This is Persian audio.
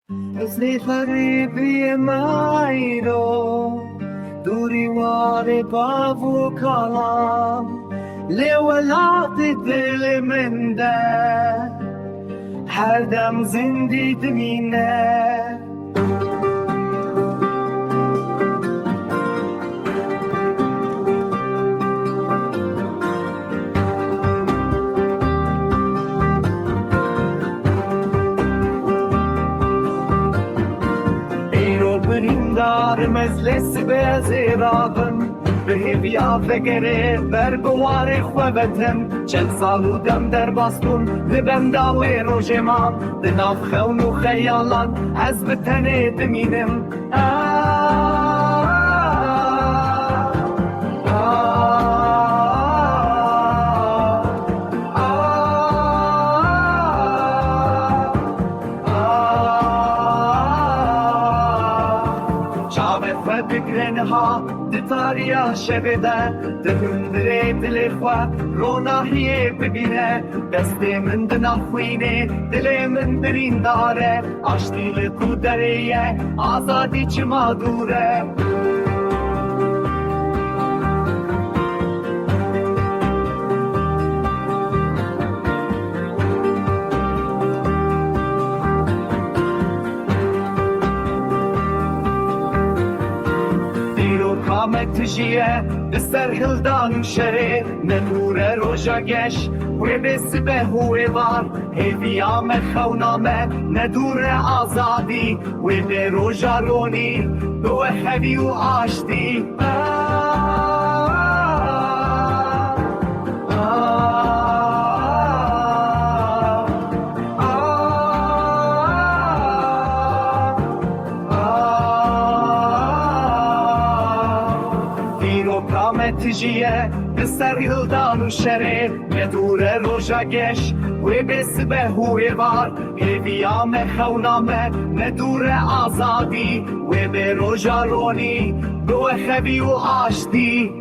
مثل غریبی مایی رو دوری وار باب و کلام لولات دل من ده هر دم زندی دمینه برندار مجلس بزیرابم به بیا فکر برگوار خوابتم چند سال و دم در باستون لبم داوی روژمان دناف خون و خیالان از بتنه دمینم ها دتاریا شبده دهندره دل خوا روناهیه ببینه دست من دنافوینه دل من درین داره آشتیل کودریه آزادی چما دوره قامت جیه بسر هلدان شره نور روژا گش و بس به هوی وار هیویام خونامه ندور آزادی و به روژا رونی دو خوی و آشتی تجیه بسر هلدان و شره ندور روژا گش و بس به هوی وار هیویام خونامه ندور آزادی و به روژا رونی دو خوی و آشتی